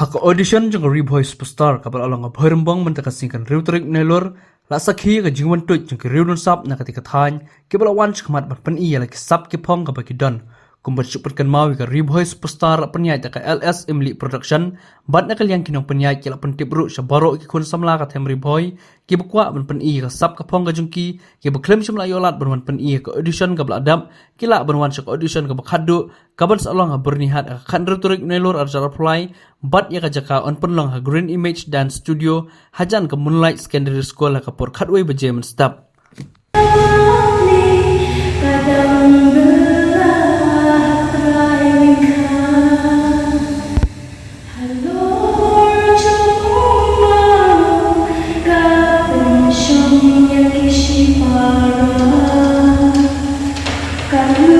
Hak audition jeng Revoice Superstar kapal along berembang mentakasingkan reuterik nelor la sakhi ka jingwan tuj jeng reudun sap na ketika than kebala wan chkmat ban iya lagi sap ke pong ka baki don kumbat supatkan mawi ka Revoice Superstar penyai ka LS Imli Production bat na kalyang kinong penyai kila pentip ru syabaro ki kun samla ka tem Revoy ki bakwa ban iya ka sap ka pong ka jengki ki baklem syamla yolat ban iya ka audition ka bladam kila ban wan syak audition ka bakhadu kaban salong ha bernihat ka kan reuterik nelor arjara apply bat ya kajaka on penlong ha Green Image Dance Studio hajan ke Moonlight Secondary School ha kapor khatway bejemen step Karena